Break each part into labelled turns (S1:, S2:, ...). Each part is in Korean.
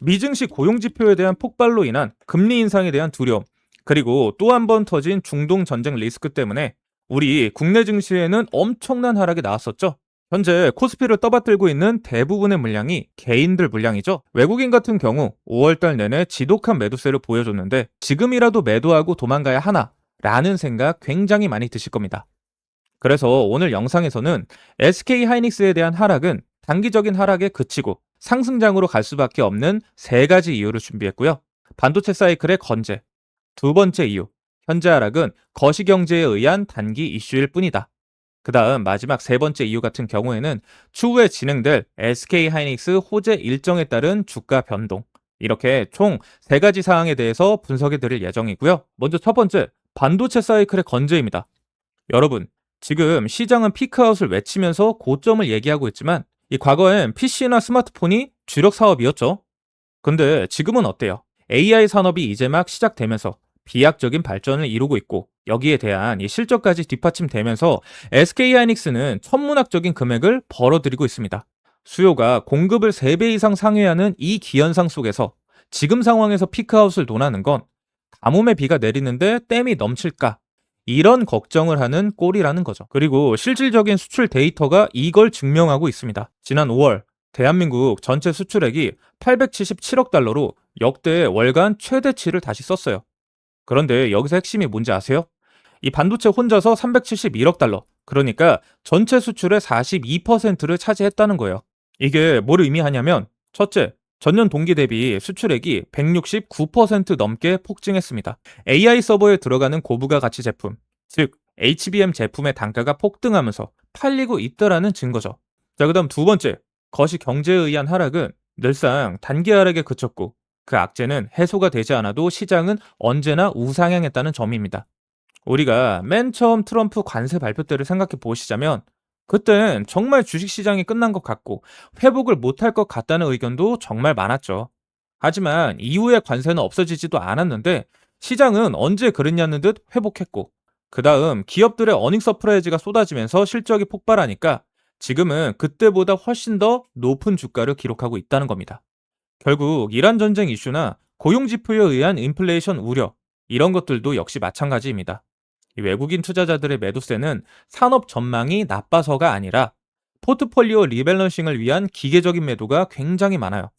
S1: 미증시 고용지표에 대한 폭발로 인한 금리 인상에 대한 두려움, 그리고 또 한 번 터진 중동 전쟁 리스크 때문에 우리 국내 증시에는 엄청난 하락이 나왔었죠. 현재 코스피를 떠받들고 있는 대부분의 물량이 개인들 물량이죠. 외국인 같은 경우 5월달 내내 지독한 매도세를 보여줬는데 지금이라도 매도하고 도망가야 하나? 라는 생각 굉장히 많이 드실 겁니다. 그래서 오늘 영상에서는 SK 하이닉스에 대한 하락은 단기적인 하락에 그치고 상승장으로 갈 수밖에 없는 세 가지 이유를 준비했고요. 반도체 사이클의 건재. 두 번째 이유. 현재 하락은 거시경제에 의한 단기 이슈일 뿐이다. 그 다음 마지막 세 번째 이유 같은 경우에는 추후에 진행될 SK 하이닉스 호재 일정에 따른 주가 변동. 이렇게 총 세 가지 사항에 대해서 분석해 드릴 예정이고요. 먼저 첫 번째, 반도체 사이클의 건재입니다. 여러분, 지금 시장은 피크아웃을 외치면서 고점을 얘기하고 있지만 이 과거엔 PC나 스마트폰이 주력 사업이었죠. 근데 지금은 어때요? AI 산업이 이제 막 시작되면서 비약적인 발전을 이루고 있고 여기에 대한 이 실적까지 뒷받침되면서 SK하이닉스는 천문학적인 금액을 벌어들이고 있습니다. 수요가 공급을 3배 이상 상회하는 이 기현상 속에서 지금 상황에서 피크아웃을 논하는 건 가뭄에 비가 내리는데 댐이 넘칠까? 이런 걱정을 하는 꼴이라는 거죠. 그리고 실질적인 수출 데이터가 이걸 증명하고 있습니다. 지난 5월 대한민국 전체 수출액이 877억 달러로 역대 월간 최대치를 다시 썼어요. 그런데 여기서 핵심이 뭔지 아세요? 이 반도체 혼자서 371억 달러, 그러니까 전체 수출의 42%를 차지했다는 거예요. 이게 뭘 의미하냐면 첫째, 전년 동기 대비 수출액이 169% 넘게 폭증했습니다. AI 서버에 들어가는 고부가 가치 제품, 즉 HBM 제품의 단가가 폭등하면서 팔리고 있다라는 증거죠. 자, 그다음 두 번째, 거시 경제에 의한 하락은 늘상 단기 하락에 그쳤고 그 악재는 해소가 되지 않아도 시장은 언제나 우상향했다는 점입니다. 우리가 맨 처음 트럼프 관세 발표 때를 생각해 보시자면 그땐 정말 주식시장이 끝난 것 같고 회복을 못할 것 같다는 의견도 정말 많았죠. 하지만 이후에 관세는 없어지지도 않았는데 시장은 언제 그랬냐는 듯 회복했고 그 다음 기업들의 어닝 서프라이즈가 쏟아지면서 실적이 폭발하니까 지금은 그때보다 훨씬 더 높은 주가를 기록하고 있다는 겁니다. 결국 이란 전쟁 이슈나 고용 지표에 의한 인플레이션 우려 이런 것들도 역시 마찬가지입니다. 이 외국인 투자자들의 매도세는 산업 전망이 나빠서가 아니라 포트폴리오 리밸런싱을 위한 기계적인 매도가 굉장히 많아요.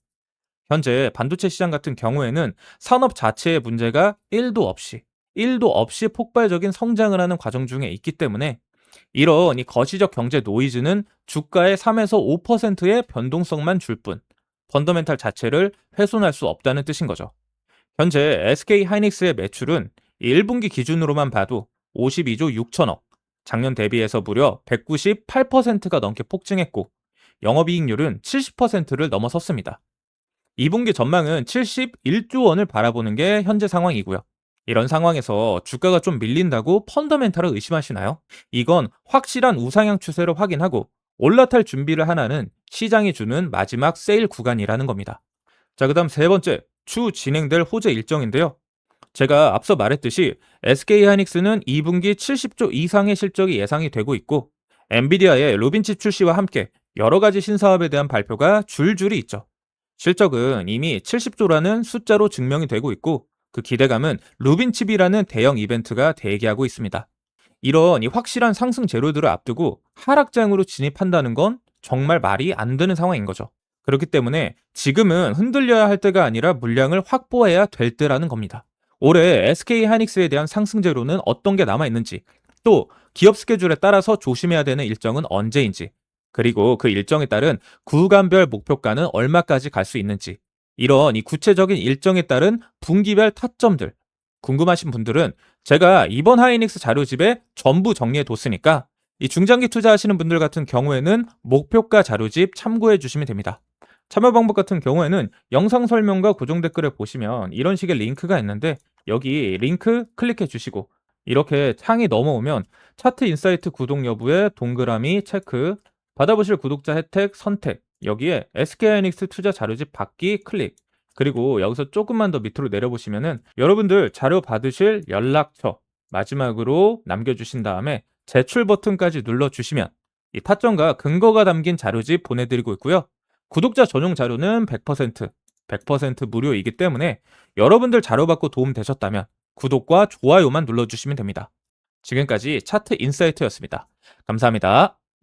S1: 현재 반도체 시장 같은 경우에는 산업 자체의 문제가 1도 없이 폭발적인 성장을 하는 과정 중에 있기 때문에 이런 이 거시적 경제 노이즈는 주가의 3에서 5%의 변동성만 줄 뿐, 펀더멘탈 자체를 훼손할 수 없다는 뜻인 거죠. 현재 SK 하이닉스의 매출은 1분기 기준으로만 봐도 52조 6천억, 작년 대비해서 무려 198%가 넘게 폭증했고, 영업이익률은 70%를 넘어섰습니다. 2분기 전망은 71조 원을 바라보는 게 현재 상황이고요. 이런 상황에서 주가가 좀 밀린다고 펀더멘탈을 의심하시나요? 이건 확실한 우상향 추세를 확인하고 올라탈 준비를 하나는 시장이 주는 마지막 세일 구간이라는 겁니다. 자, 그다음 세 번째, 추후 진행될 호재 일정인데요. 제가 앞서 말했듯이 SK하이닉스는 2분기 70조 이상의 실적이 예상이 되고 있고 엔비디아의 루빈칩 출시와 함께 여러 가지 신사업에 대한 발표가 줄줄이 있죠. 실적은 이미 70조라는 숫자로 증명이 되고 있고 그 기대감은 루빈칩이라는 대형 이벤트가 대기하고 있습니다. 이런 이 확실한 상승 재료들을 앞두고 하락장으로 진입한다는 건 정말 말이 안 되는 상황인 거죠. 그렇기 때문에 지금은 흔들려야 할 때가 아니라 물량을 확보해야 될 때라는 겁니다. 올해 SK 하이닉스에 대한 상승 재료는 어떤 게 남아 있는지, 또 기업 스케줄에 따라서 조심해야 되는 일정은 언제인지, 그리고 그 일정에 따른 구간별 목표가는 얼마까지 갈 수 있는지, 이런 이 구체적인 일정에 따른 분기별 타점들 궁금하신 분들은 제가 이번 하이닉스 자료집에 전부 정리해 뒀으니까 이 중장기 투자하시는 분들 같은 경우에는 목표가 자료집 참고해 주시면 됩니다. 참여 방법 같은 경우에는 영상 설명과 고정 댓글에 보시면 이런 식의 링크가 있는데 여기 링크 클릭해 주시고 이렇게 창이 넘어오면 차트 인사이트 구독 여부에 동그라미 체크, 받아보실 구독자 혜택 선택, 여기에 SK하이닉스 투자 자료집 받기 클릭, 그리고 여기서 조금만 더 밑으로 내려보시면은 여러분들 자료 받으실 연락처 마지막으로 남겨주신 다음에 제출 버튼까지 눌러주시면 이 타점과 근거가 담긴 자료집 보내드리고 있고요. 구독자 전용 자료는 100%, 100% 무료이기 때문에 여러분들 자료받고 도움되셨다면 구독과 좋아요만 눌러주시면 됩니다. 지금까지 차트 인사이트였습니다. 감사합니다.